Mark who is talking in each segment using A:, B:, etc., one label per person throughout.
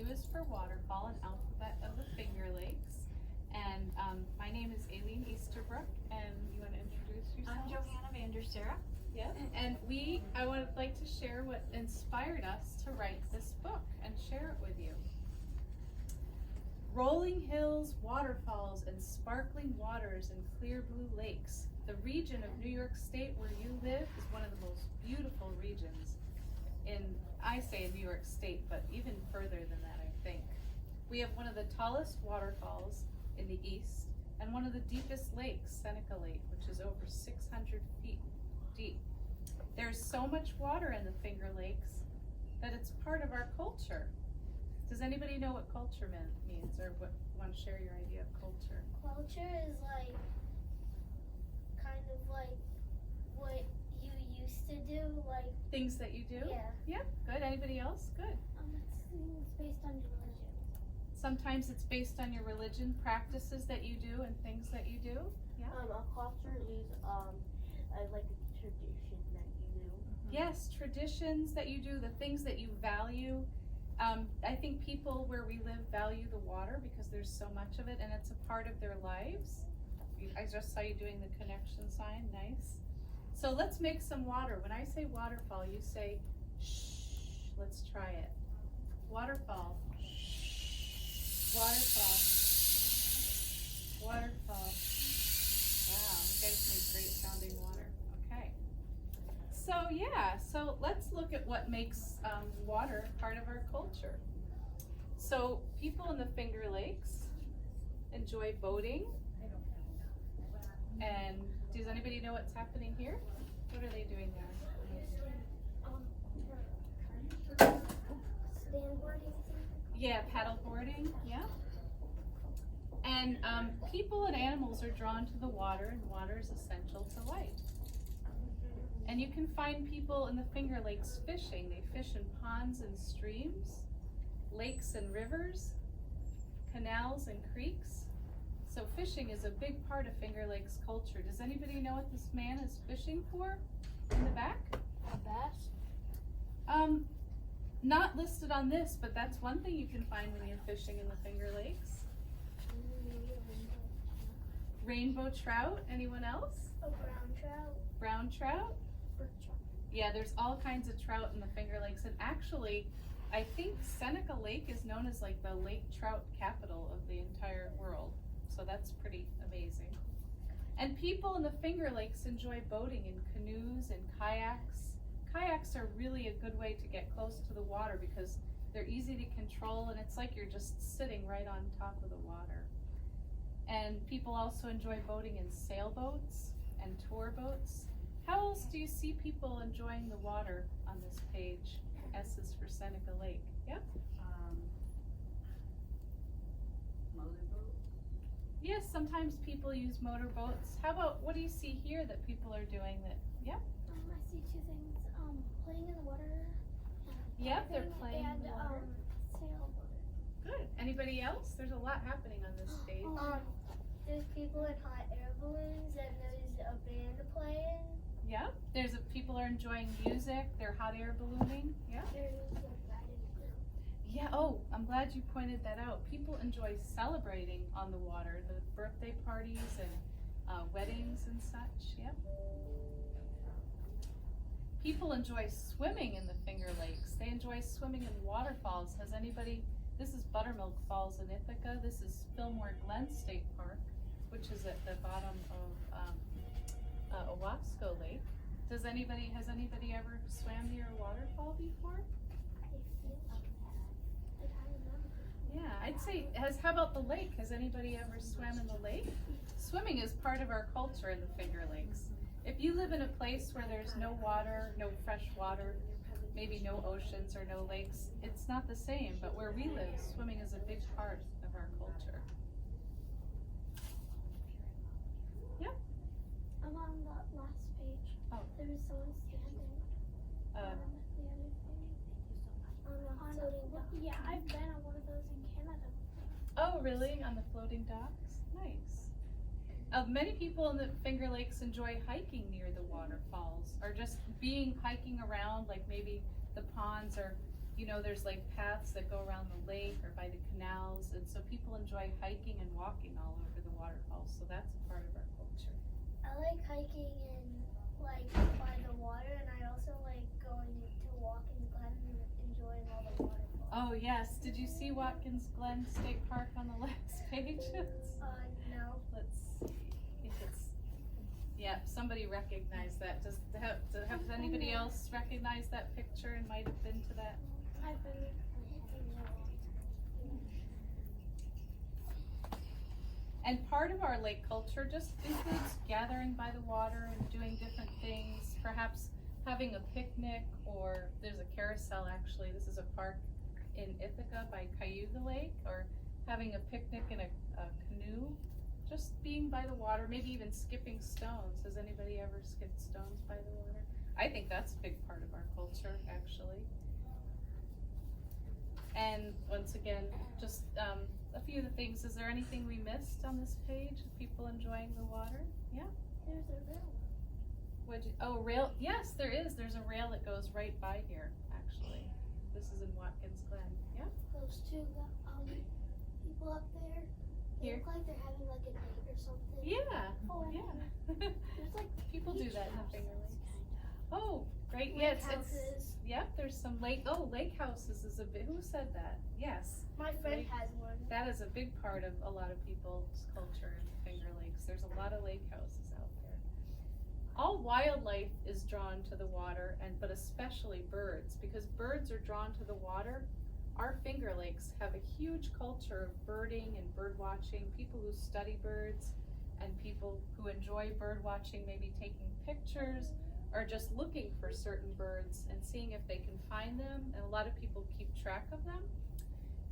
A: W is for waterfall, an alphabet of the Finger Lakes. And my name is Aileen Easterbrooke, and you want to introduce yourself?
B: I'm Johanna Vandersera.
A: Yeah, and I would like to share what inspired us to write this book and share it with you. Rolling hills, waterfalls, and sparkling waters and clear blue lakes. The region of New York State where you live is one of the most beautiful regions I say in New York State, but even further than that, I think. We have one of the tallest waterfalls in the east and one of the deepest lakes, Seneca Lake, which is over 600 feet deep. There's so much water in the Finger Lakes that it's part of our culture. Does anybody know what culture means, or want to share your idea of culture?
C: Culture is like kind of like what you used to do, like
A: Things that you do?
C: yeah.
A: Yeah, good. Anybody else? Good.
C: It's based on your religion.
A: Sometimes it's based on your religion, practices that you do and things that you do. Yeah.
D: A culture is like a tradition that you do.
A: Yes, traditions that you do, the things that you value. I think people where we live value the water because there's so much of it and it's a part of their lives. I just saw you doing the connection sign, nice. So let's make some water. When I say waterfall, you say shh. Let's try it. Waterfall. Waterfall. Waterfall. Wow, you guys make great sounding water. Okay. So let's look at what makes water part of our culture. So people in the Finger Lakes enjoy boating. And does anybody know what's happening here? What are they doing there?
C: Standboarding.
A: Yeah, paddle boarding, yeah. And people and animals are drawn to the water, and water is essential to life. And you can find people in the Finger Lakes fishing. They fish in ponds and streams, lakes and rivers, canals and creeks. So fishing is a big part of Finger Lakes culture. Does anybody know what this man is fishing for in the back?
C: A bass.
A: Not listed on this, but that's one thing you can find when you're fishing in the Finger Lakes. Rainbow trout, anyone else?
C: A brown trout.
A: Brown trout?
C: Brook trout.
A: Yeah, there's all kinds of trout in the Finger Lakes, and actually, I think Seneca Lake is known as like the lake trout capital of the entire world. So that's pretty amazing. And people in the Finger Lakes enjoy boating in canoes and kayaks. Kayaks are really a good way to get close to the water because they're easy to control and it's like you're just sitting right on top of the water. And people also enjoy boating in sailboats and tour boats. How else do you see people enjoying the water on this page? S is for Seneca Lake. Yep.
B: Motorboat.
A: Yes, sometimes people use motorboats. How about, what do you see here that people are doing that, yep?
C: I see two things. Playing in the water.
A: Yep, they're playing in the water.
C: Sailboat.
A: Good. Anybody else? There's a lot happening on this page.
C: There's people in hot air balloons and there's a band playing.
A: Yep. People are enjoying music. They're hot air ballooning. Yep.
C: There's a riding.
A: Yeah, oh, I'm glad you pointed that out. People enjoy celebrating on the water, the birthday parties and weddings and such. Yep. People enjoy swimming in the Finger Lakes. They enjoy swimming in waterfalls. This is Buttermilk Falls in Ithaca. This is Fillmore Glen State Park, which is at the bottom of Owasco Lake. Has anybody ever swam near a waterfall before? Yeah, I'd say, how about the lake? Has anybody ever swam in the lake? Swimming is part of our culture in the Finger Lakes. If you live in a place where there's no water, no fresh water, maybe no oceans or no lakes, it's not the same, but where we live, swimming is a big part of our culture. Yep.
C: I'm on the last page.
A: Oh.
C: There was someone standing
A: Uh,
C: on the other thing. On a floating dock. Yeah, I've been on one of those in Canada.
A: Oh, really? On the floating docks? Nice. Many people in the Finger Lakes enjoy hiking near the waterfalls, or just hiking around, like maybe the ponds, or there's like paths that go around the lake by the canals, and so people enjoy hiking and walking all over the waterfalls, so that's a part of our culture.
C: I like hiking and like by the water, and I also like going to Watkins Glen and enjoying all the waterfalls.
A: Oh yes, did you see Watkins Glen State Park on the last page?
C: No.
A: Let's see if it's, yeah, somebody recognized that. Does anybody else recognize that picture and might have been to that?
C: I've been.
A: And part of our lake culture just includes gathering by the water and doing different things, perhaps having a picnic, or there's a carousel actually. This is a park in Ithaca by Cayuga Lake, or having a picnic in a canoe, just being by the water, maybe even skipping stones. Has anybody ever skipped stones by the water? I think that's a big part of our culture, actually. And once again, just a few of the things. Is there anything we missed on this page? People enjoying the water? Yeah?
C: There's a rail.
A: Rail? Yes, there is. There's a rail that goes right by here, actually. This is in Watkins Glen. Yeah?
C: Those two people up there. They
A: Here?
C: look like they're having like a date or something.
A: Yeah.
C: Oh,
A: Yeah.
C: There's like
A: People do
C: beach
A: that in the Finger
C: houses.
A: Lakes. Oh, great.
C: Lake
A: Yeah, it's
C: houses.
A: yep, there's some lake houses is a bit, who said that? Yes.
C: My friend
A: Lake-
C: has one.
A: That is a big part of a lot of people's culture in the Finger Lakes. There's a lot of lake houses out there. All wildlife is drawn to the water, but especially birds, because birds are drawn to the water. Our Finger Lakes have a huge culture of birding and bird watching, people who study birds and people who enjoy bird watching, maybe taking pictures or just looking for certain birds and seeing if they can find them, and a lot of people keep track of them.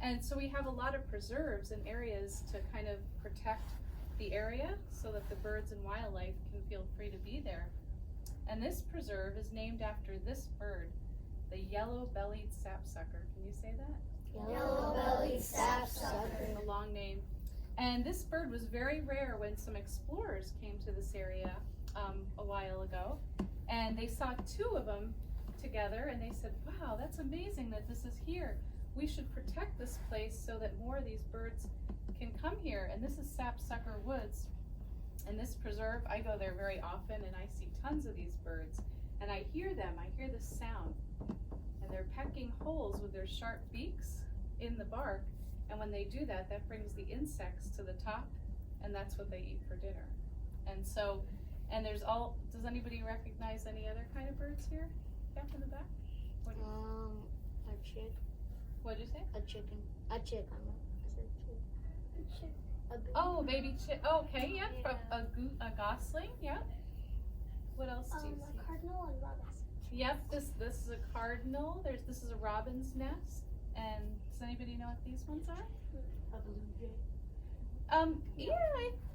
A: And so we have a lot of preserves and areas to kind of protect the area so that the birds and wildlife can feel free to be there. And this preserve is named after this bird, the yellow-bellied sapsucker. Can you say that?
C: Yellow-bellied sapsucker.
A: It's a long name. And this bird was very rare when some explorers came to this area a while ago. And they saw two of them together and they said, wow, that's amazing that this is here. We should protect this place so that more of these birds can come here. And this is Sapsucker Woods. And this preserve, I go there very often and I see tons of these birds. And I hear them, I hear this sound. And they're pecking holes with their sharp beaks in the bark. And when they do that, that brings the insects to the top, and that's what they eat for dinner. And so, and there's all, does anybody recognize any other kind of birds here? Up in the back? What do you,
D: A chick.
A: what'd you say?
D: A chicken. A chick. I said chick. A baby.
A: Oh, a baby chick. Oh, okay, yeah.
C: Yeah.
A: A gosling, yeah. What else do you see?
C: A cardinal and robin.
A: Yep, this is a cardinal. This is a robin's nest. And does anybody know what these ones are?
D: A blue jay.
A: Yeah,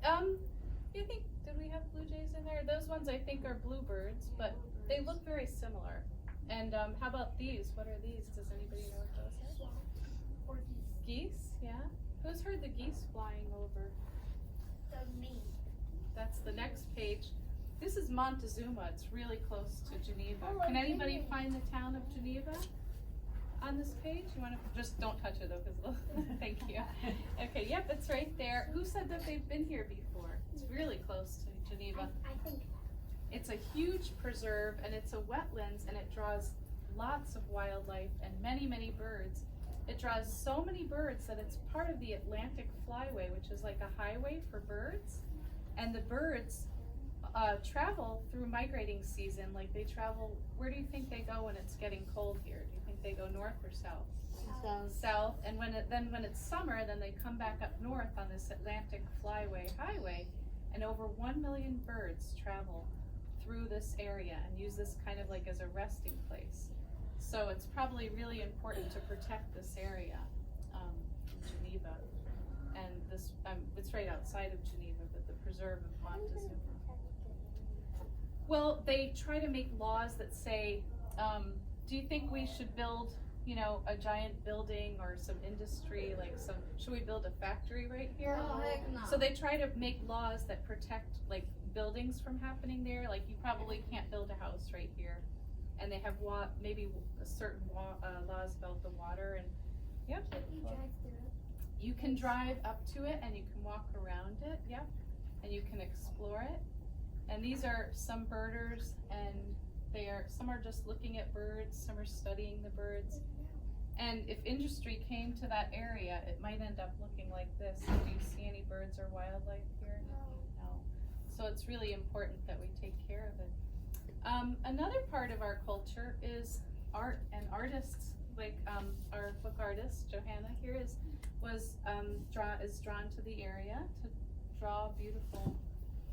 A: I think, did we have blue jays in there? Those ones I think are bluebirds, but they look very similar. And how about these? What are these? Does anybody know what those are?
C: Or
A: Geese, yeah. Who's heard the geese flying over?
C: me.
A: That's the next page. This is Montezuma. It's really close to Geneva.
C: Oh,
A: Can
C: I
A: anybody
C: did.
A: find the town of Geneva on this page? You want to just don't touch it though, because thank you. Okay, yep, it's right there. Who said that they've been here before? It's really close to Geneva.
C: I think.
A: It's a huge preserve and it's a wetlands and it draws lots of wildlife and many, many birds. It draws so many birds that it's part of the Atlantic Flyway, which is like a highway for birds. And the birds travel through migrating season. Like they travel, where do you think they go when it's getting cold here? Do you think they go north or south? South. And when it's summer, then they come back up north on this Atlantic Flyway highway. And over 1 million birds travel through this area and use this kind of like as a resting place. So it's probably really important to protect this area in Geneva. And this, it's right outside of Geneva, but the preserve of Montezuma. Well, they try to make laws that say, do you think we should build, a giant building or some industry, should we build a factory right here?
B: Oh, heck no.
A: So they try to make laws that protect buildings from happening there. Like you probably can't build a house right here. And they have maybe a certain laws about the water. And Yep.
C: Can you drive through it?
A: You can drive up to it and you can walk around it, yep, and you can explore it. And these are some birders, and some are just looking at birds, some are studying the birds. And if industry came to that area, it might end up looking like this. Do you see any birds or wildlife here? No. So it's really important that we take care of it. Another part of our culture is art and artists, like our book artist, Johanna here, is drawn to the area to draw beautiful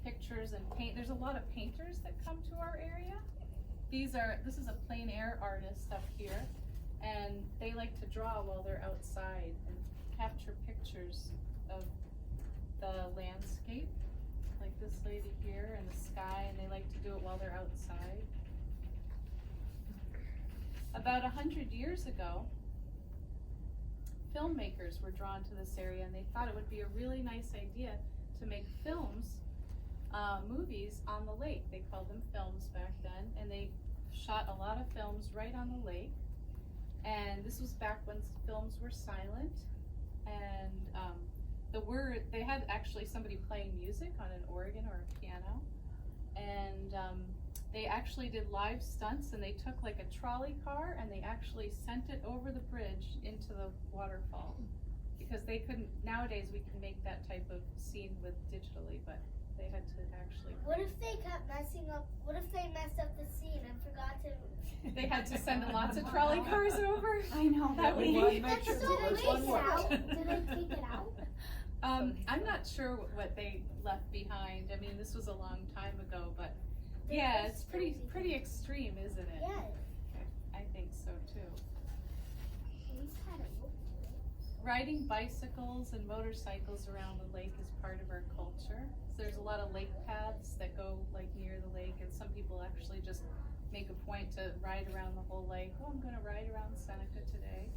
A: pictures and paint. There's a lot of painters that come to our area. This is a plein air artist up here, and they like to draw while they're outside and capture pictures of the landscape, like this lady here and the sky, and they like to do it while they're outside. About 100 years ago, filmmakers were drawn to this area, and they thought it would be a really nice idea to make movies on the lake. They called them films back then, and they shot a lot of films right on the lake. And this was back when films were silent, and they had actually somebody playing music on an organ or a piano, and they actually did live stunts, and they took like a trolley car and they actually sent it over the bridge into the waterfall, because they couldn't. Nowadays we can make that type of scene with digitally, but they had to actually.
C: What if they kept messing up? What if they messed up the scene and forgot to?
A: They had to send lots of trolley cars over.
B: I know.
A: That would
B: would
A: be.
C: That's so waste. Did they take it out?
A: I'm not sure what they left behind. I mean, this was a long time ago, but yeah, it's pretty extreme, isn't it?
C: Yeah.
A: I think so too.
C: He's had a look.
A: Riding bicycles and motorcycles around the lake is part of our culture. So there's a lot of lake paths that go like near the lake, and some people actually just make a point to ride around the whole lake. Oh, I'm going to ride around Seneca today.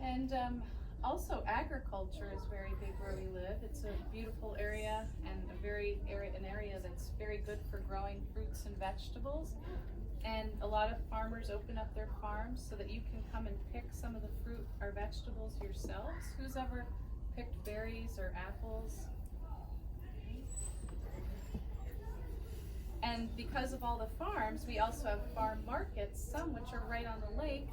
A: And also agriculture is very big where we live. It's a beautiful area, and an area that's very good for growing fruits and vegetables. And a lot of farmers open up their farms so that you can come and pick some of the fruit or vegetables yourselves. Who's ever picked berries or apples? And because of all the farms, we also have farm markets, some which are right on the lake.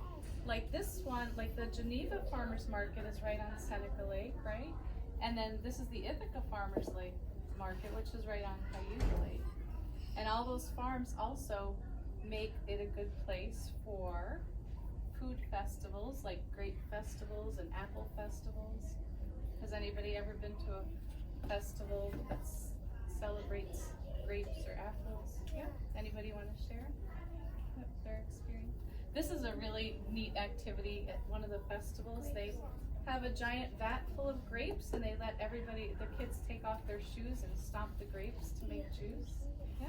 A: Like this one, like the Geneva Farmers Market is right on Seneca Lake, right? And then this is the Ithaca Farmers Lake Market, which is right on Cayuga Lake. And all those farms also make it a good place for food festivals, like grape festivals and apple festivals. Has anybody ever been to a festival that celebrates grapes or apples? Yeah. Anybody want to share their experience? This is a really neat activity at one of the festivals. They have a giant vat full of grapes, and they let the kids take off their shoes and stomp the grapes to make juice. Yeah.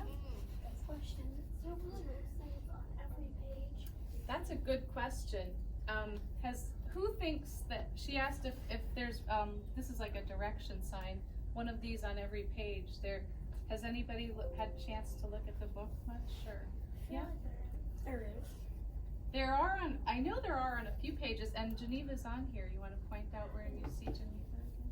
C: Question. So what is on every page?
A: That's a good question. Who thinks that, she asked if there's, this is like a direction sign, one of these on every page. Has anybody had a chance to look at the book much? Or, yeah?
C: There is.
A: I know there are on a few pages, and Geneva's on here. You want to point out where you see Geneva again?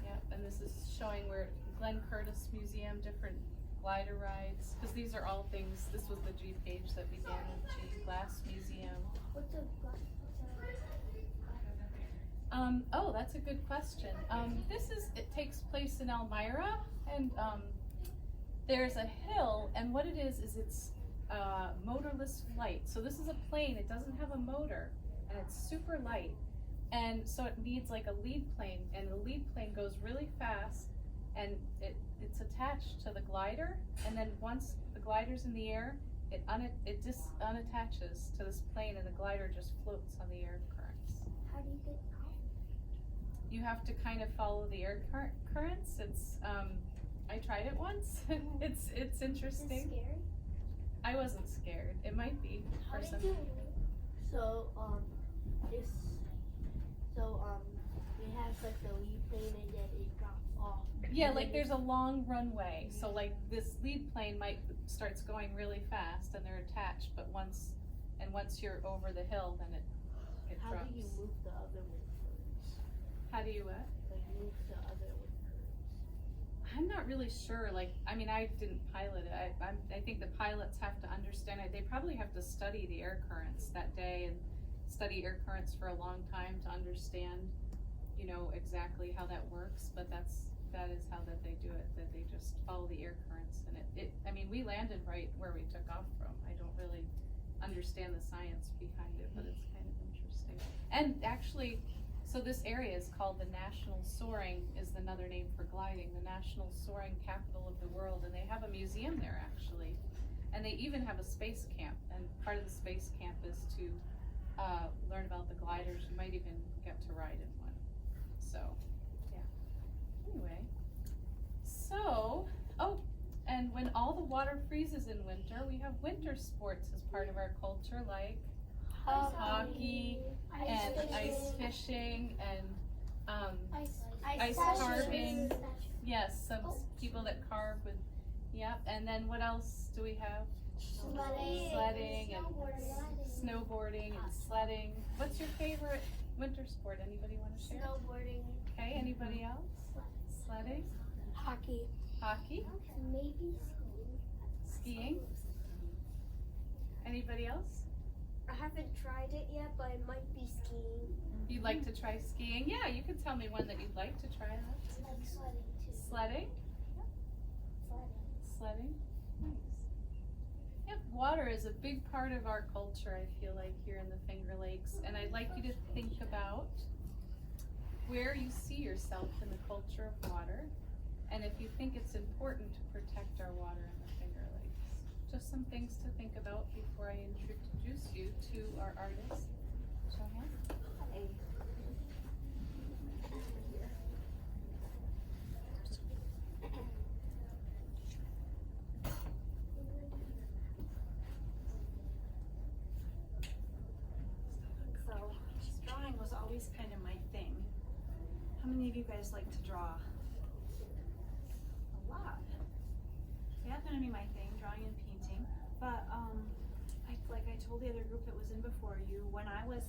A: Yep, and this is showing where Glenn Curtis Museum, different glider rides, because these are all things. This was the G page that began with G. Glass Museum.
C: What's a
A: Oh, that's a good question. It takes place in Elmira, and there's a hill, and what it is it's motorless flight. So this is a plane, it doesn't have a motor, and it's super light. And so it needs like a lead plane, and the lead plane goes really fast, and it's attached to the glider, and then once the glider's in the air, it unattaches to this plane, and the glider just floats on the air currents.
C: How do you get out?
A: You have to kind of follow the air currents. It's I tried it once. it's interesting.
C: Is it scary?
A: I wasn't scared. It might be
C: How
A: for
C: did
A: some.
C: you?
D: So it has like the lead plane and then it drops off.
A: Yeah, like there's a long runway. So like this lead plane starts going really fast and they're attached, but once And once you're over the hill, then it
D: How
A: drops.
D: do you move the other with curves?
A: How do you what?
D: Like move the other with curves.
A: I'm not really sure. Like, I mean, I didn't pilot it. I think the pilots have to understand it. They probably have to study the air currents that day and study air currents for a long time to understand, you know, exactly how that works. But that is how that they do it. That they just follow the air currents. And I mean, we landed right where we took off from. I don't really understand the science behind it, but it's kind of interesting. And actually, so this area is called the National Soaring, is another name for gliding, the National Soaring Capital of the world, and they have a museum there actually. And they even have a space camp, and part of the space camp is to learn about the gliders. You might even get to ride in one. So, yeah. Anyway, so, and when all the water freezes in winter, we have winter sports as part of our culture, like hockey and ice fishing and ice carving. Yes, some people that carve with, yep. And then what else do we have? Sledding and snowboarding and sledding. What's your favorite winter sport? Anybody want to share?
C: Snowboarding.
A: Okay, anybody else? Sledding?
C: Hockey.
A: Hockey?
C: Maybe
A: Skiing? Anybody else?
C: I haven't tried it yet, but it might be skiing.
A: You'd like to try skiing? Yeah, you can tell me one that you'd like to try that.
C: I like sledding too.
A: Sledding? Sledding? Nice. Yep, water is a big part of our culture, I feel like, here in the Finger Lakes. And I'd like you to think about where you see yourself in the culture of water, and if you think it's important to protect our water in the Finger Lakes. Just some things to think about before I introduce you to our artist. Show hands.
B: So, drawing was always kind of my thing. How many of you guys like to draw? A lot. So that's gonna be my thing, drawing and painting. But like I told the other group that was in before you, when I was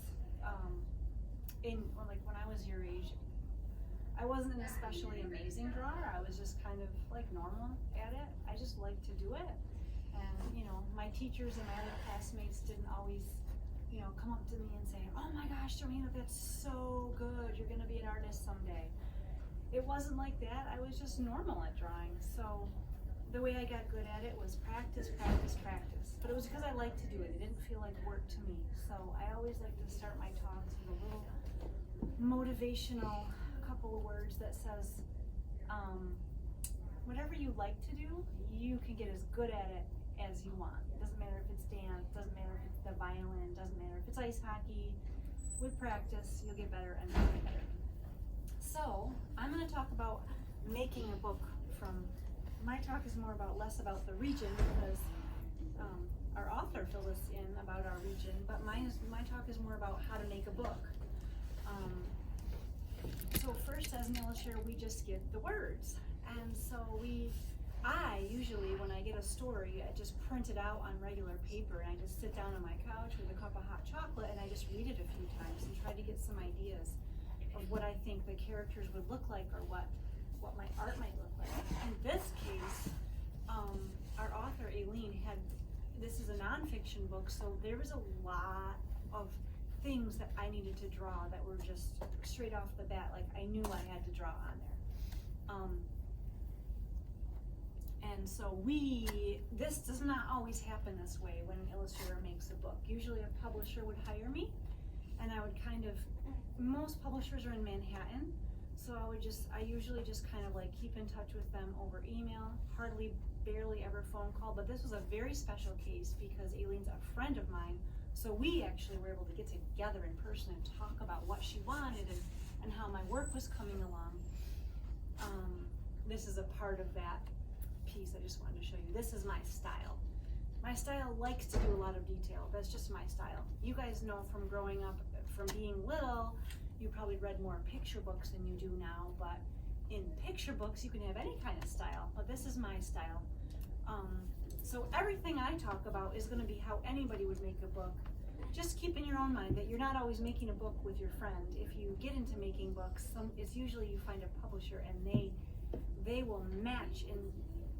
B: when I was your age, I wasn't an especially amazing drawer. I was just kind of like normal at it. I just liked to do it. And you know, my teachers and my other classmates didn't always, you know, come up to me and say, "Oh my gosh, Joanna, that's so good. You're gonna be an artist someday." It wasn't like that. I was just normal at drawing. So the way I got good at it was practice, practice, practice. But it was because I liked to do it. It didn't feel like work to me. So I always like to start my talks with a little motivational couple of words that says, whatever you like to do, you can get as good at it as you want. It doesn't matter if it's dance, doesn't matter if it's the violin, doesn't matter if it's ice hockey. With practice, you'll get better and better and better. So I'm going to talk about making a book from. My talk is less about the region because our author filled us in about our region, but my talk is more about how to make a book. So first, as an illustrator, we just get the words, and so I usually, when I get a story, I just print it out on regular paper, and I just sit down on my couch with a cup of hot chocolate, and I just read it a few times and try to get some ideas of what I think the characters would look like or what my art might look like. In this case, our author Aileen this is a nonfiction book, so there was a lot of things that I needed to draw that were just straight off the bat, like I knew I had to draw on there. And so this does not always happen this way when an illustrator makes a book. Usually a publisher would hire me, and I would most publishers are in Manhattan, so I usually just kind of like keep in touch with them over email, barely ever phone call, but this was a very special case because Aileen's a friend of mine, so we actually were able to get together in person and talk about what she wanted and how my work was coming along. This is a part of that piece I just wanted to show you. This is my style. My style likes to do a lot of detail. That's just my style. You guys know from growing up, from being little, you probably read more picture books than you do now, but in picture books you can have any kind of style, but this is my style. So everything I talk about is going to be how anybody would make a book, just keep in your own mind that you're not always making a book with your friend. If you get into making books, it's usually you find a publisher and they will match an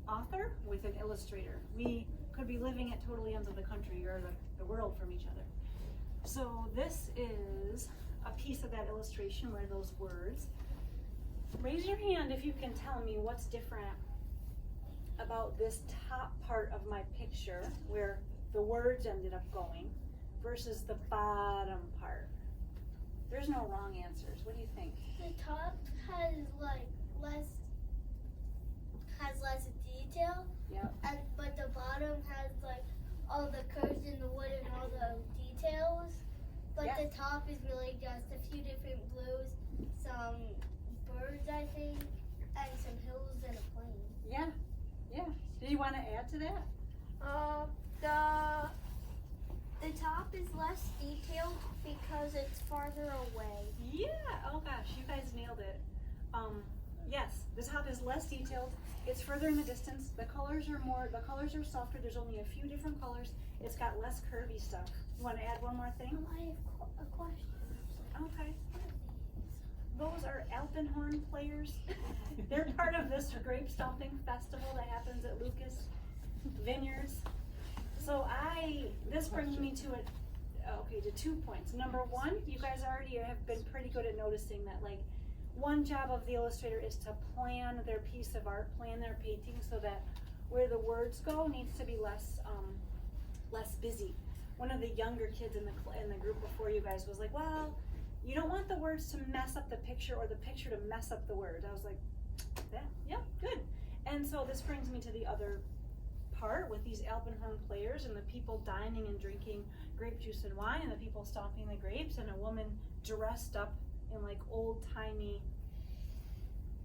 B: author with an illustrator. We could be living at totally ends of the country or the world from each other. So this is a piece of that illustration where those words. Raise your hand if you can tell me what's different about this top part of my picture where the words ended up going versus the bottom part. There's no wrong answers. What do you think?
C: The top has like less detail.
B: Yep.
C: But the bottom has like all the curves in the wood and all the details. But
B: Yeah.
C: the top is really just a few different blues, some birds I think, and some hills and a plane.
B: Yeah. Yeah. Do you want to add to that?
D: The top is less detailed because it's farther away.
B: Yeah. Oh gosh, you guys nailed it. Yes, the top is less detailed. It's further in the distance. The colors are softer. There's only a few different colors. It's got less curvy stuff. You want to add one more thing?
C: I have a question.
B: Okay. Those are Alpenhorn players. They're part of this grape stomping festival that happens at Lucas Vineyards. So this brings me to to 2 points. Number one, you guys already have been pretty good at noticing that like one job of the illustrator is to plan their piece of art, plan their painting so that where the words go needs to be less busy. One of the younger kids in the group before you guys was like, well, you don't want the words to mess up the picture or the picture to mess up the words. I was like, yeah, good. And so this brings me to the other part with these Alpenhorn players and the people dining and drinking grape juice and wine and the people stomping the grapes and a woman dressed up in like old-timey,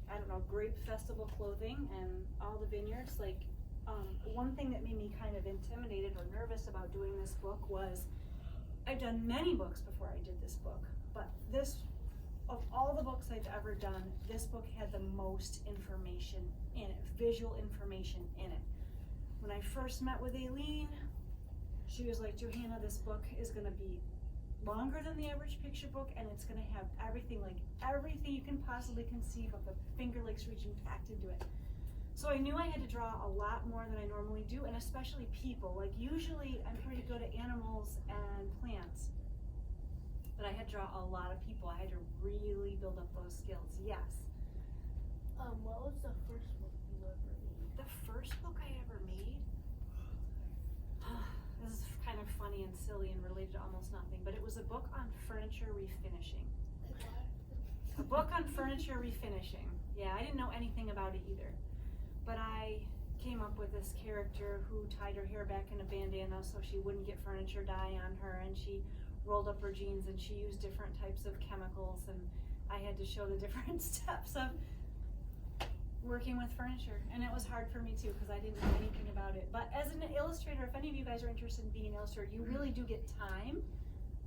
B: I don't know, grape festival clothing and all the vineyards. Like one thing that made me kind of intimidated or nervous about doing this book was I've done many books before I did this book, but this, of all the books I've ever done, this book had the most information in it, visual information in it. When I first met with Aileen, she was like, Johanna, this book is gonna be longer than the average picture book and it's gonna have everything you can possibly conceive of the Finger Lakes region packed into it. So I knew I had to draw a lot more than I normally do, and especially people. Like usually I'm pretty good at animals and plants, but I had to draw a lot of people. I had to really build up those skills, yes.
D: What was the first book you ever made?
B: The first book I ever made, this is kind of funny and silly and related to almost nothing, but it was a book on furniture refinishing. A book on furniture refinishing. Yeah, I didn't know anything about it either. But I came up with this character who tied her hair back in a bandana so she wouldn't get furniture dye on her, and she rolled up her jeans and she used different types of chemicals, and I had to show the different steps of working with furniture, and it was hard for me too because I didn't know anything about it. But as an illustrator, if any of you guys are interested in being an illustrator, you really do get time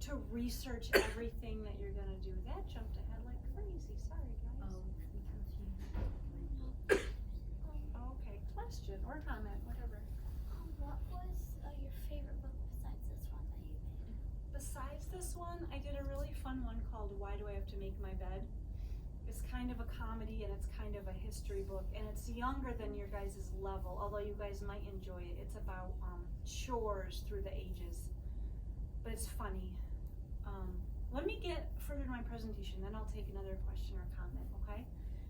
B: to research everything that you're gonna do. That jumped ahead like crazy, sorry guys. Okay, question or comment, whatever.
C: What was your favorite book besides this one that you made?
B: Besides this one, I did a really fun one called Why Do I Have to Make My Bed? It's kind of a comedy and it's kind of a history book, and it's younger than your guys' level, although you guys might enjoy it. It's about chores through the ages, but it's funny. Let me get further to my presentation, then I'll take another question or comment, okay?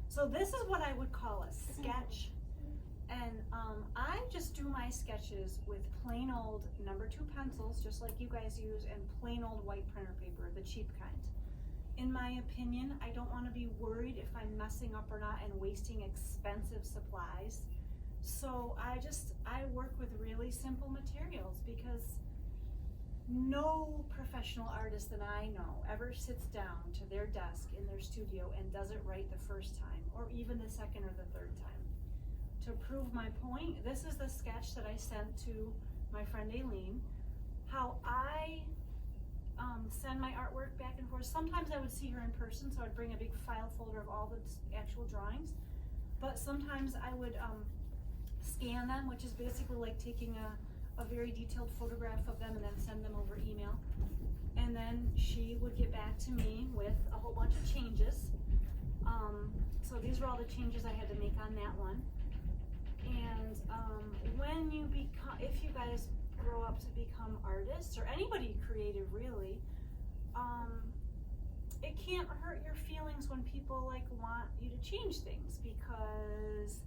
B: So this is what I would call a sketch, and I just do my sketches with plain old No. 2 pencils, just like you guys use, and plain old white printer paper, the cheap kind. In my opinion, I don't want to be worried if I'm messing up or not and wasting expensive supplies. So I work with really simple materials because no professional artist that I know ever sits down to their desk in their studio and does it right the first time or even the second or the third time. To prove my point, this is the sketch that I sent to my friend Aileen, how I send my artwork back and forth. Sometimes I would see her in person, so I'd bring a big file folder of all the actual drawings, but sometimes I would scan them, which is basically like taking a very detailed photograph of them and then send them over email. And then she would get back to me with a whole bunch of changes. So these were all the changes I had to make on that one. And when you become, if you guys grow up to become artists, or anybody creative really, it can't hurt your feelings when people like want you to change things, because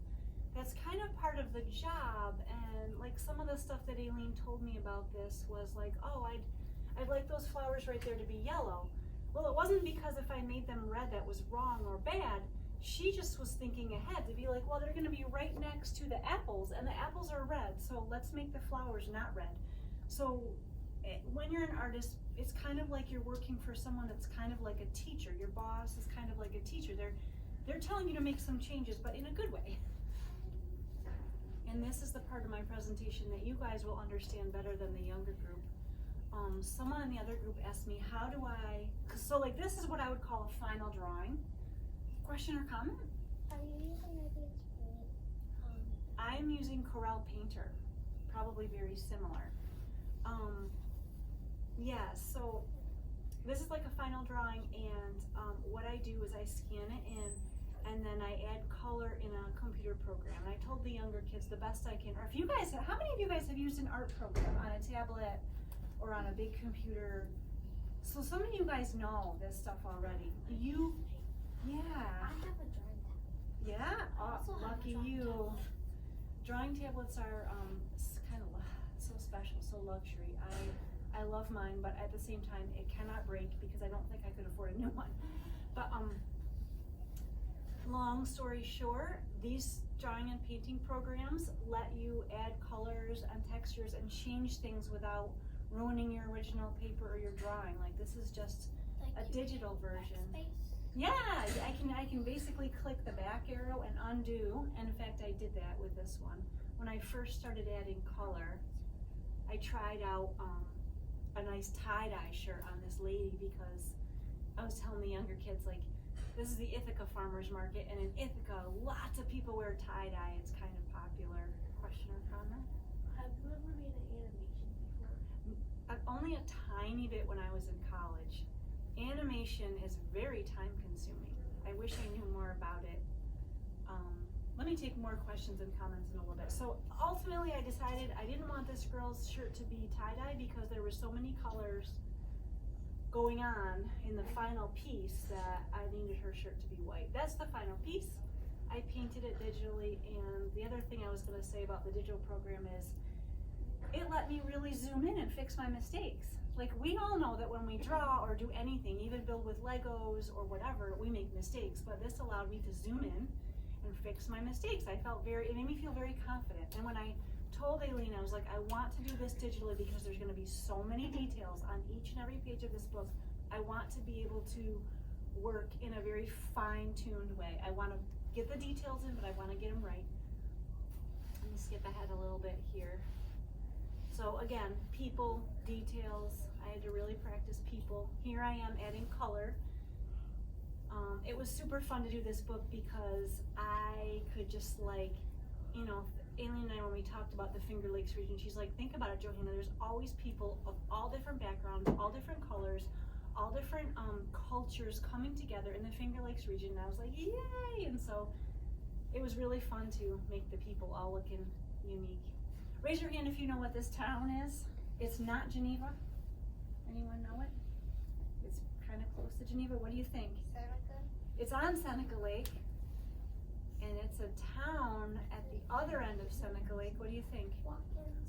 B: that's kind of part of the job. And like some of the stuff that Aileen told me about this was like, oh, I'd like those flowers right there to be yellow. Well, it wasn't because if I made them red that was wrong or bad. She just was thinking ahead to be like, well, they're gonna be right next to the apples, and the apples are red, so let's make the flowers not red. So when you're an artist, it's kind of like you're working for someone that's kind of like a teacher. Your boss is kind of like a teacher. They're telling you to make some changes, but in a good way. And this is the part of my presentation that you guys will understand better than the younger group. Someone in the other group asked me, how do I, so like this is what I would call a final drawing. Question or comment?
C: Are you using ideas for
B: I'm using Corel Painter, probably very similar. Yeah, so this is like a final drawing, and what I do is I scan it in, and then I add color in a computer program. And I told the younger kids the best I can, or if you guys, how many of you guys have used an art program on a tablet or on a big computer? So some of you guys know this stuff already. Yeah.
C: I have a drawing tablet.
B: Yeah,
C: also have a
B: lucky
C: drawing
B: you.
C: tablet.
B: Drawing tablets are kind of so special, so luxury. I love mine, but at the same time, it cannot break because I don't think I could afford a new one. But long story short, these drawing and painting programs let you add colors and textures and change things without ruining your original paper or your drawing. Like this is just a digital version. Yeah, I can basically click the back arrow and undo. And in fact, I did that with this one. When I first started adding color, I tried out a nice tie-dye shirt on this lady because I was telling the younger kids, like, this is the Ithaca Farmers Market, and in Ithaca, lots of people wear tie-dye. It's kind of popular. Question or comment?
C: Have you ever made an animation before?
B: Only a tiny bit when I was in college. Animation is very time consuming. I wish I knew more about it. Let me take more questions and comments in a little bit. So ultimately I decided I didn't want this girl's shirt to be tie-dye because there were so many colors going on in the final piece that I needed her shirt to be white. That's the final piece. I painted it digitally, and the other thing I was gonna say about the digital program is it let me really zoom in and fix my mistakes. Like we all know that when we draw or do anything, even build with Legos or whatever, we make mistakes, but this allowed me to zoom in and fix my mistakes. It made me feel very confident. And when I told Aileen, I was like, I want to do this digitally because there's gonna be so many details on each and every page of this book. I want to be able to work in a very fine-tuned way. I wanna get the details in, but I wanna get them right. Let me skip ahead a little bit here. So again, people, details, I had to really practice people. Here I am adding color. It was super fun to do this book because I could just like, you know, Aileen and I, when we talked about the Finger Lakes region, she's like, think about it, Johanna, there's always people of all different backgrounds, all different colors, all different cultures coming together in the Finger Lakes region. And I was like, yay! And so it was really fun to make the people all looking unique. Raise your hand if you know what this town is. It's not Geneva. Anyone know it? It's kind of close to Geneva. What do you think?
C: Seneca?
B: It's on Seneca Lake, and it's a town at the other end of Seneca Lake. What do you think?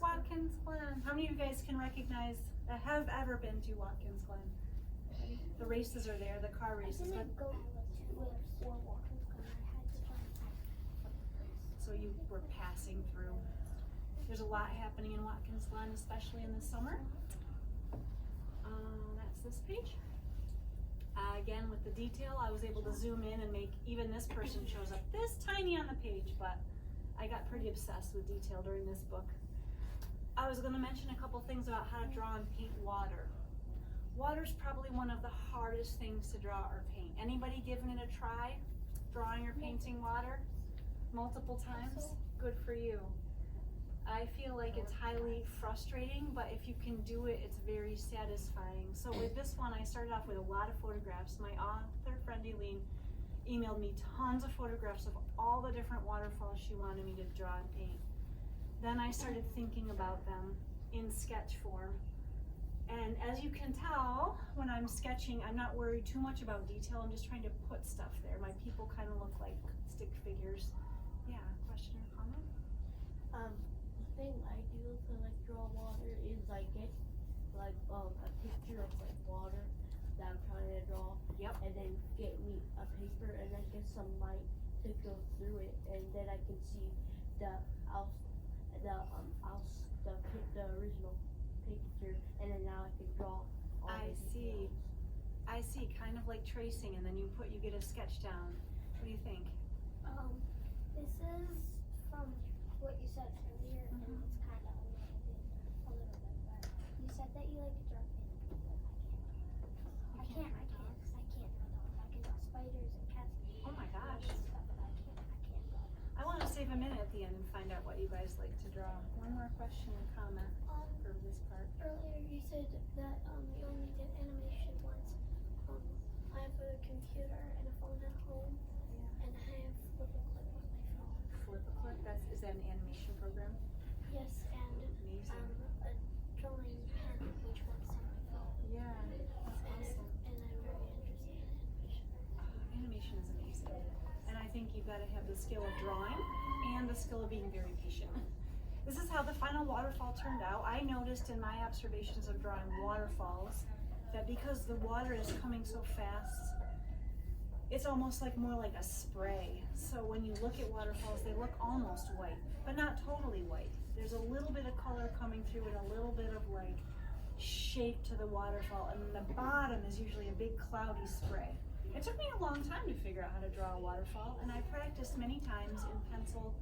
B: Watkins Glen. How many of you guys can recognize, have ever been to Watkins Glen? The races are there, the car races.
C: I didn't go to Watkins Glen. I had to find a place.
B: So you were passing through. There's a lot happening in Watkins Glen, especially in the summer. That's this page. Again, with the detail, I was able to zoom in and make even this person shows up this tiny on the page, but I got pretty obsessed with detail during this book. I was going to mention a couple things about how to draw and paint water. Water's probably one of the hardest things to draw or paint. Anybody given it a try, drawing or painting water multiple times? Good for you. I feel like it's highly frustrating, but if you can do it, it's very satisfying. So with this one, I started off with a lot of photographs. My author friend Aileen emailed me tons of photographs of all the different waterfalls she wanted me to draw and paint. Then I started thinking about them in sketch form. And as you can tell, when I'm sketching, I'm not worried too much about detail. I'm just trying to put stuff there. My people kind of look like stick figures. Yeah, question or comment?
E: The thing I do to like draw water is I get like a picture of like water that I'm trying to draw.
B: Yep.
E: And then get me a paper and then get some light to go through it, and then I can see the original picture, and then now I can draw all
B: I
E: the
B: see.
E: details.
B: I see, kind of like tracing, and then you get a sketch down. What do you think?
C: This is from what you said earlier, and it's kind of a little bit, but you said that you like to draw animals, but I can't draw dogs. I can draw spiders and cats.
B: Oh my gosh.
C: and stuff, but I can't draw.
B: I want to save a minute at the end and find out what you guys like to draw. One more question or comment for this part.
C: Earlier you said that you only did animation once. I have a computer and a phone at home, and I have FlipaClip on my phone.
B: FlipaClip, is that an animation program?
C: Yes, and
B: Amazing.
C: a drawing pen which works on my phone.
B: Yeah, that's awesome.
C: And I'm very interested in animation.
B: Animation is amazing. And I think you've got to have the skill of drawing and the skill of being very patient. This is how the final waterfall turned out. I noticed in my observations of drawing waterfalls that because the water is coming so fast, it's almost like more like a spray. So when you look at waterfalls, they look almost white, but not totally white. There's a little bit of color coming through and a little bit of like shape to the waterfall, and the bottom is usually a big cloudy spray. It took me a long time to figure out how to draw a waterfall, and I practiced many times in pencil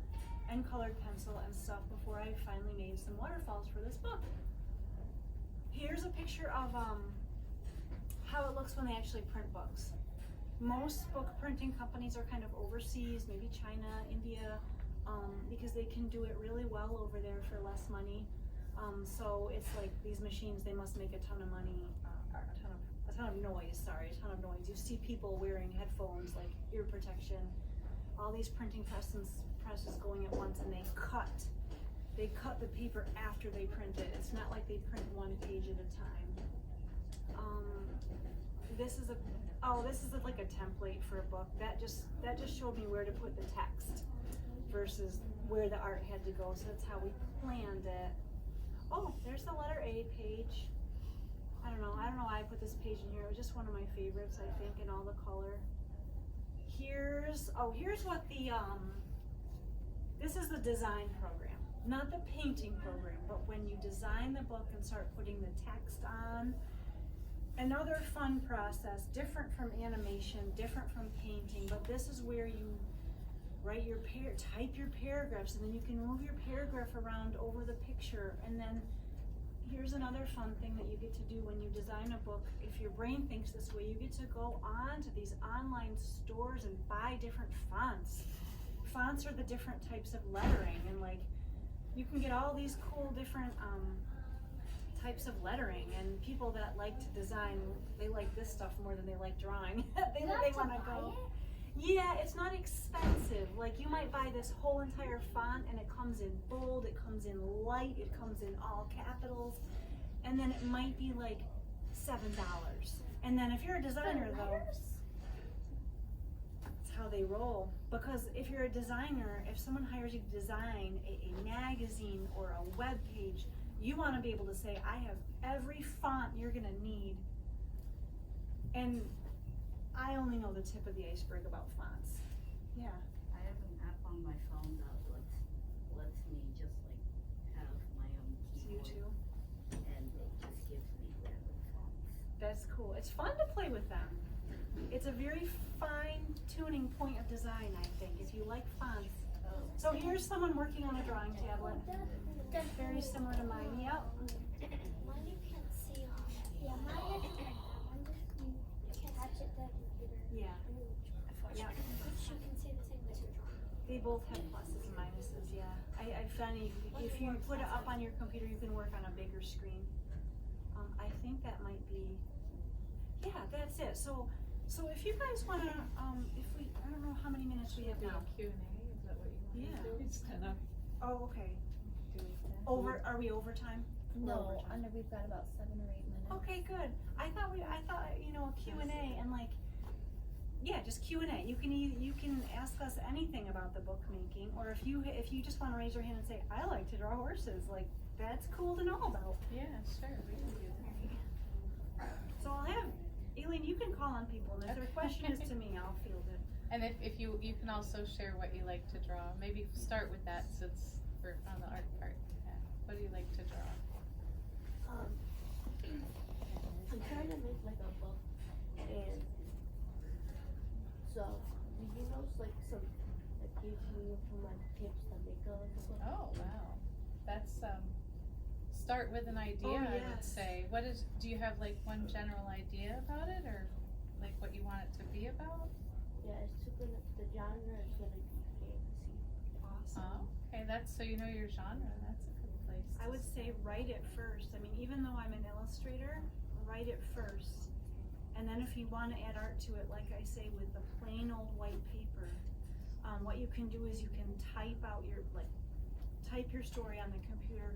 B: and colored pencil and stuff before I finally made some waterfalls for this book. Here's a picture of how it looks when they actually print books. Most book printing companies are kind of overseas, maybe China, India, because they can do it really well over there for less money. So it's like these machines, they must make a ton of money, a ton of noise. You see people wearing headphones, like ear protection, all these printing presses going at once, and they cut the paper after they print it. It's not like they print one page at a time. This is like a template for a book. That just showed me where to put the text versus where the art had to go. So that's how we planned it. Oh, there's the letter A page. I don't know why I put this page in here. It was just one of my favorites, I think, in all the color. Here's what this is the design program, not the painting program, but when you design the book and start putting the text on. Another fun process, different from animation, different from painting, but this is where you write type your paragraphs, and then you can move your paragraph around over the picture. And then here's another fun thing that you get to do when you design a book. If your brain thinks this way, you get to go on to these online stores and buy different fonts. Fonts are the different types of lettering, and like you can get all these cool different types of lettering, and people that like to design, they like this stuff more than they like drawing. they want to go. Yeah, it's not expensive. Like you might buy this whole entire font, and it comes in bold, it comes in light, it comes in all capitals, and then it might be like $7. And then if you're a designer though, that's how they roll. Because if you're a designer, if someone hires you to design a magazine or a web page, you want to be able to say, I have every font you're going to need. And I only know the tip of the iceberg about fonts. Yeah.
F: I have an app on my phone that lets me just like have my own
B: You
F: keyboard,
B: too?
F: and it just gives me random fonts.
B: That's cool. It's fun to play with them. It's a very fine tuning point of design, I think, if you like fonts. So here's someone working on a drawing tablet. That's very similar to mine. Yep.
C: Mine you can't see on it. Yeah, mine you can. You can touch it, the computer.
B: Yeah.
C: Yep. You can see the same as you're drawing.
B: They both have pluses and minuses, yeah. I found if you put it up on your computer, you can work on a bigger screen. I think that might be, yeah, that's it. So if you guys wanna, I don't know how many minutes we have now.
A: Q&A, is that what you want to do? Instead of
B: Oh, okay.
A: doing that.
B: Are we overtime? We're
G: No,
B: overtime.
G: under we've got about 7 or 8 minutes.
B: Okay, good. I thought you know, a Q&A and like, yeah, just Q&A. You can ask us anything about the bookmaking, or if you just want to raise your hand and say, I like to draw horses, like that's cool to know about.
A: Yeah, sure, we can do that.
B: So I'll have Aileen, you can call on people, and if their question is to me, I'll field it.
A: And if you can also share what you like to draw. Maybe start with that since we're on the art part. Yeah. What do you like to draw?
E: I'm trying to make like a book, and so do you know like some that gives you some like tips to make a book?
A: Oh wow, that's start with an idea. I would
B: yes.
A: say. Do you have like one general idea about it, or like what you want it to be about?
E: Yeah, the genre is gonna be fantasy.
B: Awesome.
A: Oh, okay, that's so you know your genre. That's a good place.
B: I would say write it first. I mean, even though I'm an illustrator, write it first. And then if you want to add art to it, like I say, with the plain old white paper, what you can do is you can type your story on the computer,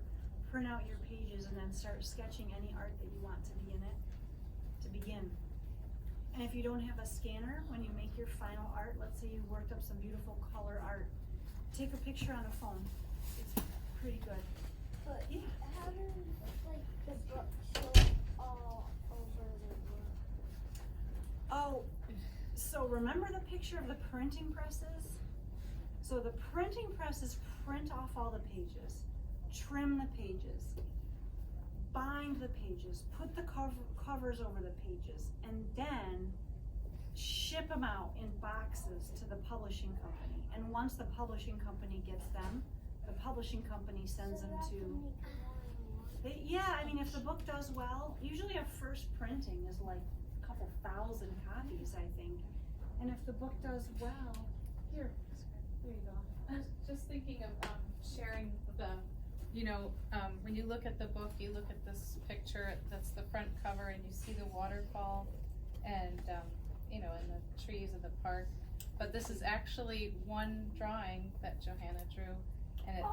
B: print out your pages, and then start sketching any art that you want to be in it to begin. And if you don't have a scanner, when you make your final art, let's say you worked up some beautiful color art, take a picture on a phone. It's pretty good.
C: But
B: Yeah.
C: how does like the book show all over the world?
B: Oh, so remember the picture of the printing presses? So the printing presses print off all the pages, trim the pages, bind the pages, put the covers over the pages, and then ship them out in boxes to the publishing company. And once the publishing company gets them, the publishing company sends them
C: So
B: to.
C: that can make more and more.
B: Yeah, I mean, if the book does well, usually a first printing is like a couple thousand copies, I think. And if the book does well, here you go.
A: I was just thinking of sharing when you look at the book, you look at this picture that's the front cover, and you see the waterfall, and and the trees of the park. But this is actually one drawing that Johanna drew, and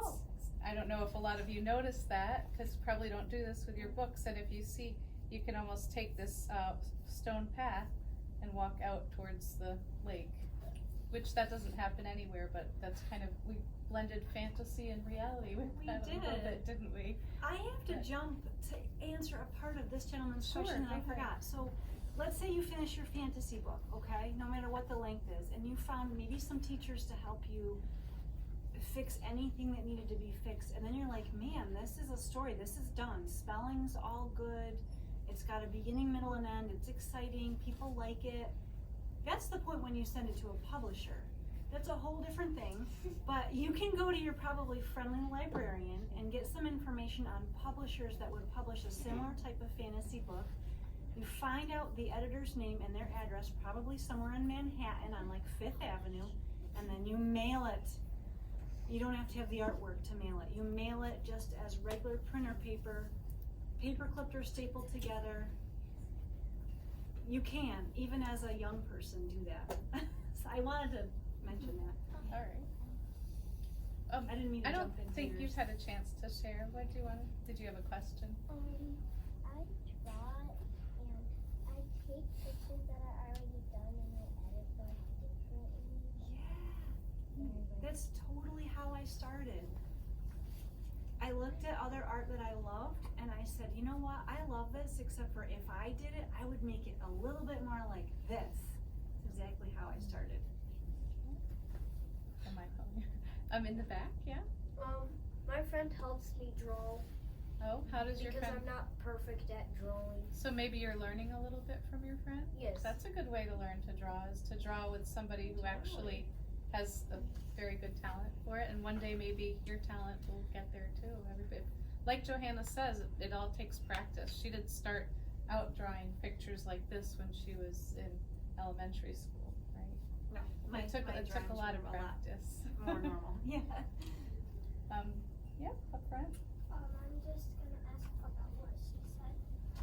A: I don't know if a lot of you noticed that, because you probably don't do this with your books. And if you see, you can almost take this stone path and walk out towards the lake, which that doesn't happen anywhere, but that's we blended fantasy and reality with that a little bit, didn't we?
B: I have to jump to answer a part of this gentleman's question that I forgot. So let's say you finish your fantasy book, okay, no matter what the length is, and you found maybe some teachers to help you fix anything that needed to be fixed, and then you're like, man, this is a story, this is done, spelling's all good, it's got a beginning, middle, and end, it's exciting, people like it. That's the point when you send it to a publisher. That's a whole different thing, but you can go to your probably friendly librarian and get some information on publishers that would publish a similar type of fantasy book. You find out the editor's name and their address, probably somewhere in Manhattan on like 5th Avenue, and then you mail it. You don't have to have the artwork to mail it. You mail it just as regular printer paper clipped or stapled together. You can, even as a young person, do that. So I wanted to mention that.
A: All right.
B: I didn't mean to
A: I don't
B: jump into
A: think
B: yours.
A: you've had a chance to share. Did you have a question?
C: I draw and I take pictures that are already done and I edit them differently.
B: Yeah, that's totally how I started. I looked at other art that I loved and I said, you know what, I love this, except for if I did it, I would make it a little bit more like this. That's exactly how I started.
A: Am I calling you? I'm in the back, yeah?
D: My friend helps me draw
A: Oh, how does your
D: because
A: friend?
D: I'm not perfect at drawing.
A: So maybe you're learning a little bit from your friend?
D: Yes.
A: That's a good way to learn to draw, is to draw with somebody who actually has a very good talent for it, and one day maybe your talent will get there too. Everybody, like Johanna says, it all takes practice. She didn't start out drawing pictures like this when she was in elementary school, right?
B: No, my
A: It took a
B: drawings
A: lot of
B: were
A: practice.
B: more normal. Yeah.
A: Yep, up front.
C: I'm just gonna ask about what she said.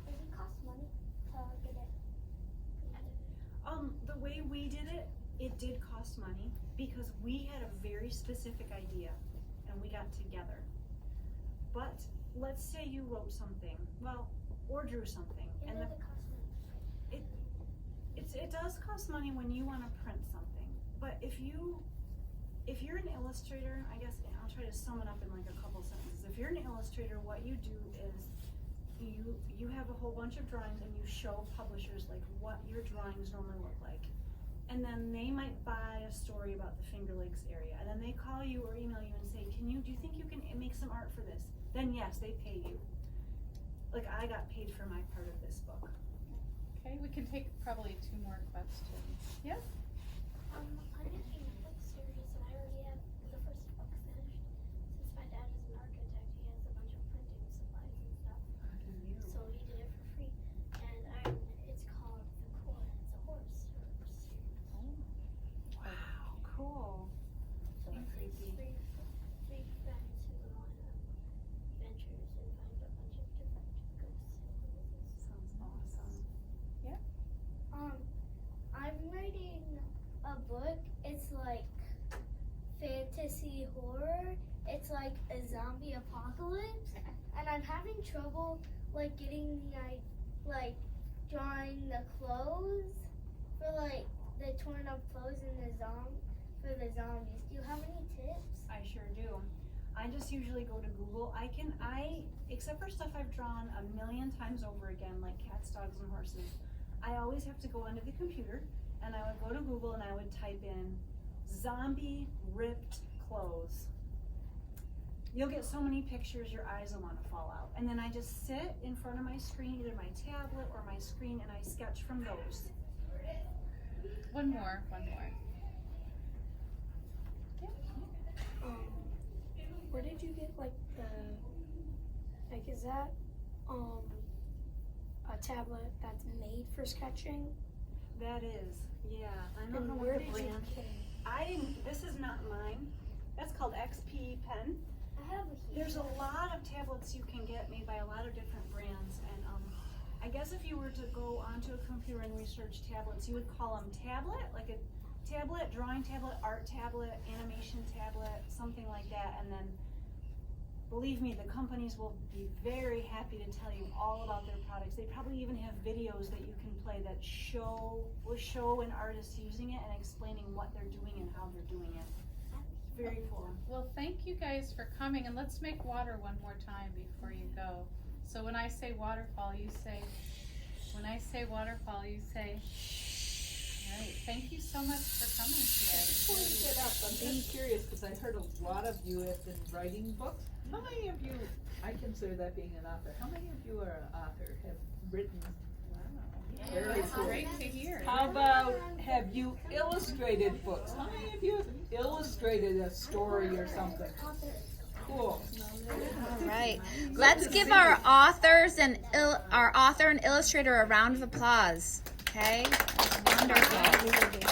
C: Does it cost money to get it?
B: The way we did it, it did cost money because we had a very specific idea and we got together. But let's say you wrote something, well, or drew something, and
C: Does it cost money?
B: it does cost money when you want to print something. But if you're an illustrator, I guess I'll try to sum it up in like a couple sentences. If you're an illustrator, what you do is you have a whole bunch of drawings and you show publishers like what your drawings normally look like. And then they might buy a story about the Finger Lakes area. And then they call you or email you and say, do you think you can make some art for this? Then yes, they pay you. Like I got paid for my part of this book.
A: Okay, we can take probably 2 more questions. Yep.
C: I'm making a Netflix series and I already have the first book finished. Since my dad is an architect, he has a bunch of printing supplies and stuff. So he did it for free. And it's called The Core. It's a horse.
B: Wow, cool. And creepy.
C: Three friends who go on adventures and find a bunch of different ghosts.
B: Sounds awesome.
D: I'm writing a book. It's like fantasy horror. It's like a zombie apocalypse, and I'm having trouble like getting drawing the clothes for like the torn up clothes and for the zombies. Do you have any tips?
B: I sure do. I just usually go to Google. Except for stuff I've drawn a million times over again, like cats, dogs, and horses, I always have to go onto the computer and I would go to Google and I would type in zombie ripped clothes. You'll get so many pictures your eyes will want to fall out. And then I just sit in front of my screen, either my tablet or my screen, and I sketch from those.
A: One more.
H: Where did you get is that a tablet that's made for sketching?
B: That is, yeah. I don't
H: And
B: know
H: where
B: what
H: did you
B: brand. This is not mine. That's called XP Pen.
C: I have a huge
B: There's a lot of tablets you can get made by a lot of different brands, and I guess if you were to go onto a computer and research tablets, you would call them tablet, like a tablet, drawing tablet, art tablet, animation tablet, something like that, and then believe me, the companies will be very happy to tell you all about their products. They probably even have videos that you can play that will show an artist using it and explaining what they're doing and how they're doing it. Very cool.
A: Well, thank you guys for coming, and let's make water one more time before you go. So when I say waterfall, you say, when I say waterfall, you say, all right, thank you so much for coming today.
I: Before you get up, I'm being curious because I heard a lot of you have been writing books. How many of you, I consider that being an author, how many of you are an author, have written? Very
A: That's
I: cool.
A: great to hear.
I: How about, have you illustrated books? How many of you have illustrated a story or something? Cool.
J: All right. Let's give our authors and our author and illustrator a round of applause. Okay? Wonderful.